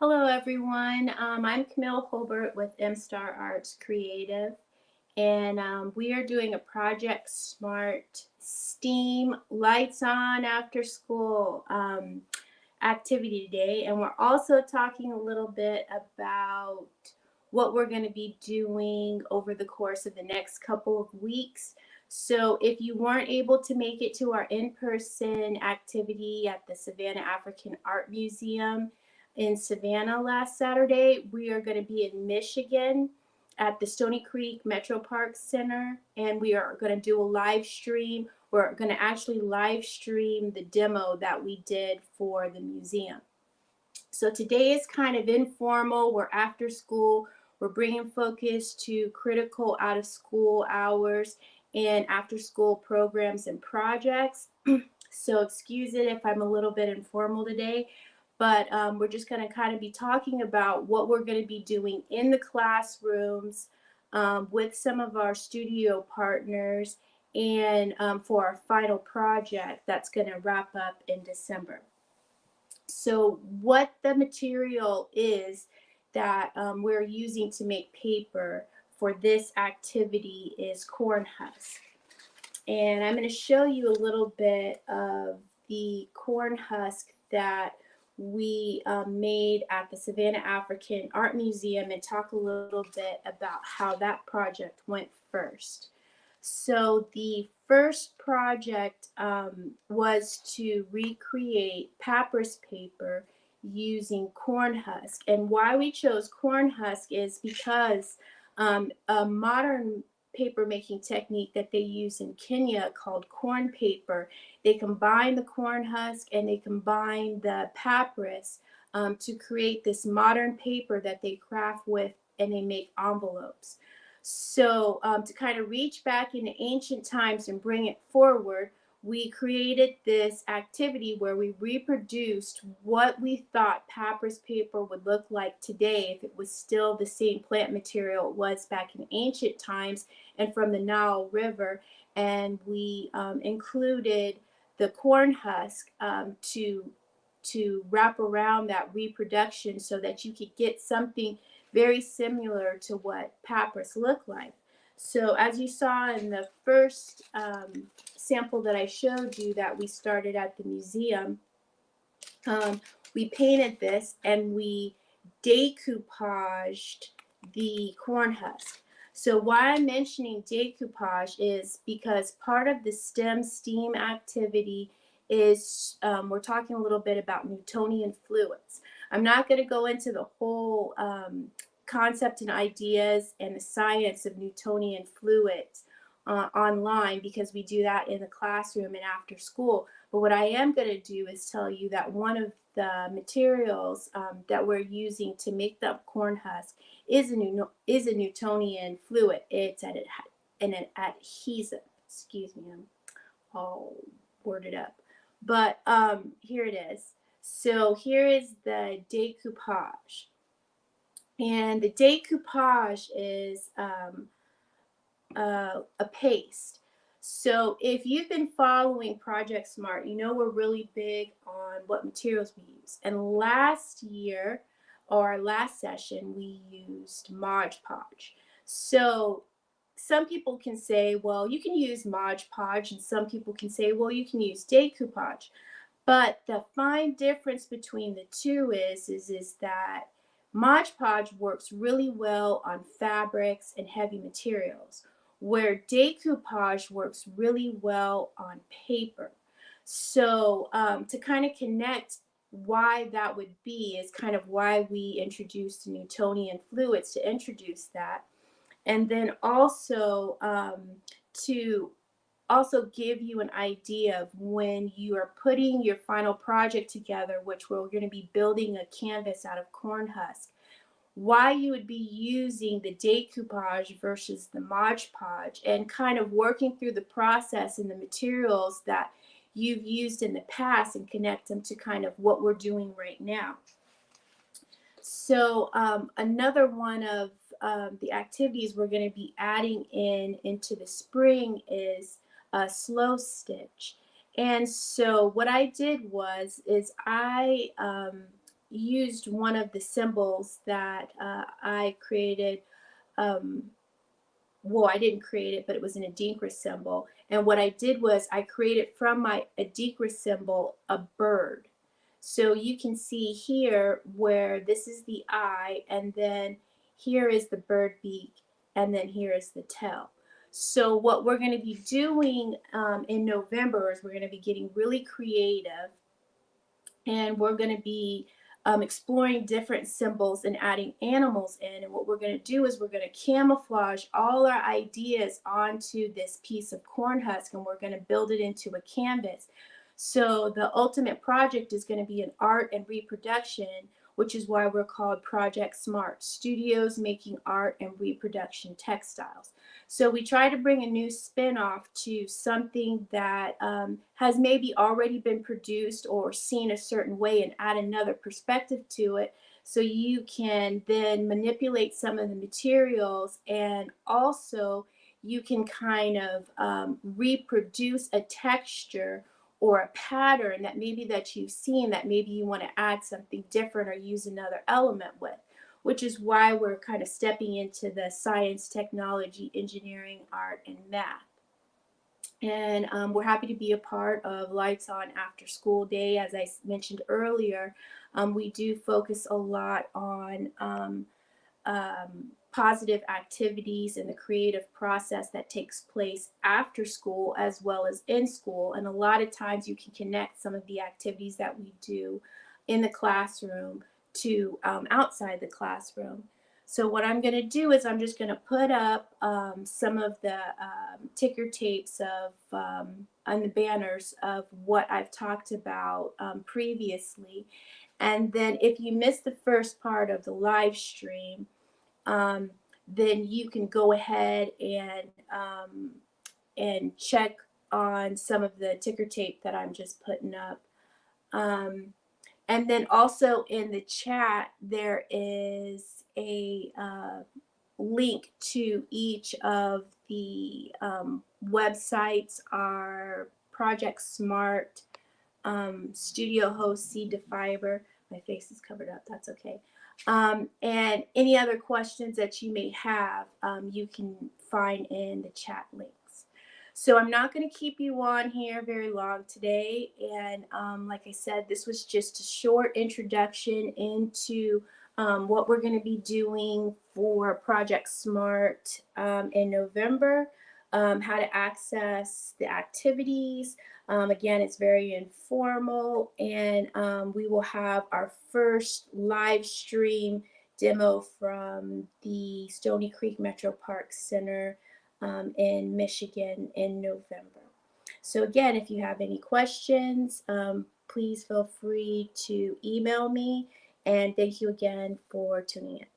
Hello, everyone. I'm Camille Holbert with S.M.A.R.T Creative, and we are doing a Project SMART STEAM Lights On After School activity today. And we're also talking a little bit about what we're going to be doing over the course of the next couple of weeks. So if you weren't able to make it to our in-person activity at the Savannah African Art Museum in Savannah last Saturday, we are going to be in Michigan at the Stony Creek Metro Park Center, and we are going to do a live stream. We're going to actually live stream the demo that we did for the museum. So today is kind of informal. We're after school. We're bringing focus to critical out of school hours and after school programs and projects. So excuse it if I'm a little bit informal today, but we're just going to kind of be talking about what we're going to be doing in the classrooms with some of our studio partners and for our final project that's going to wrap up in December. So what the material is that we're using to make paper for this activity is corn husk. And I'm going to show you a little bit of the corn husk that we made at the Savannah African Art Museum and talk a little bit about how that project went first. So the first project was to recreate papyrus paper using corn husk. And why we chose corn husk is because a modern paper making technique that they use in Kenya called corn paper, they combine the corn husk and they combine the papyrus to create this modern paper that they craft with, and they make envelopes. So to kind of reach back into ancient times and bring it forward, we created this activity where we reproduced what we thought papyrus paper would look like today if it was still the same plant material it was back in ancient times and from the Nile River. And we included the corn husk to wrap around that reproduction so that you could get something very similar to what papyrus looked like. So as you saw in the first sample that I showed you that we started at the museum, we painted this and we decoupaged the corn husk. So why I'm mentioning decoupage is because part of the STEAM activity is we're talking a little bit about Newtonian fluids. I'm not going to go into the whole concept and ideas and the science of Newtonian fluids online because we do that in the classroom and after school. But what I am going to do is tell you that one of the materials that we're using to make the corn husk is a Newtonian fluid. It's an adhesive. Excuse me, I'm all worded up. But here it is. So here is the decoupage. And the decoupage is a paste. So if you've been following Project SMART, you know we're really big on what materials we use. And last year, or last session, we used Mod Podge. So some people can say, well, you can use Mod Podge, and some people can say, well, you can use decoupage. But the fine difference between the two is that Mod Podge works really well on fabrics and heavy materials, where decoupage works really well on paper. So to kind of connect why that would be is kind of why we introduced Newtonian fluids to introduce that. And then also to also give you an idea of when you are putting your final project together, which we're going to be building a canvas out of corn husk, why you would be using the decoupage versus the Mod Podge, and kind of working through the process and the materials that you've used in the past and connect them to kind of what we're doing right now. So another one of the activities we're going to be adding into the spring is a slow stitch. And so what I did was I used one of the symbols that I created. Well, I didn't create it, but it was an Adinkra symbol. And what I did was I created from my Adinkra symbol a bird. So you can see here where this is the eye, and then here is the bird beak, and then here is the tail. So what we're going to be doing in November is we're going to be getting really creative, and we're going to be exploring different symbols and adding animals in. And what we're going to do is we're going to camouflage all our ideas onto this piece of corn husk, and we're going to build it into a canvas. So the ultimate project is going to be an art and reproduction, which is why we're called Project S.M.A.R.T, Studios Making Art and Reproduction Textiles. So we try to bring a new spin-off to something that has maybe already been produced or seen a certain way, and add another perspective to it, so you can then manipulate some of the materials, and also you can kind of reproduce a texture or a pattern that you've seen, that maybe you want to add something different or use another element with, which is why we're kind of stepping into the science, technology, engineering, art, and math. And we're happy to be a part of Lights On After School Day. As I mentioned earlier, we do focus a lot on positive activities and the creative process that takes place after school as well as in school. And a lot of times you can connect some of the activities that we do in the classroom to outside the classroom. So what I'm going to do is I'm just going to put up some of the ticker tapes of on the banners of what I've talked about previously. And then if you missed the first part of the live stream, then you can go ahead and check on some of the ticker tape that I'm just putting up. And then also in the chat, there is a link to each of the websites. Our Project S.M.A.R.T, Studio Host, Seed to Fiber. My face is covered up, that's okay. And any other questions that you may have, you can find in the chat links. So I'm not going to keep you on here very long today. And like I said, this was just a short introduction into what we're going to be doing for Project S.M.A.R.T in November, how to access the activities. Again, it's very informal, and we will have our first live stream demo from the Stony Creek Metro Park Center in Michigan in November. So again, if you have any questions, please feel free to email me, and thank you again for tuning in.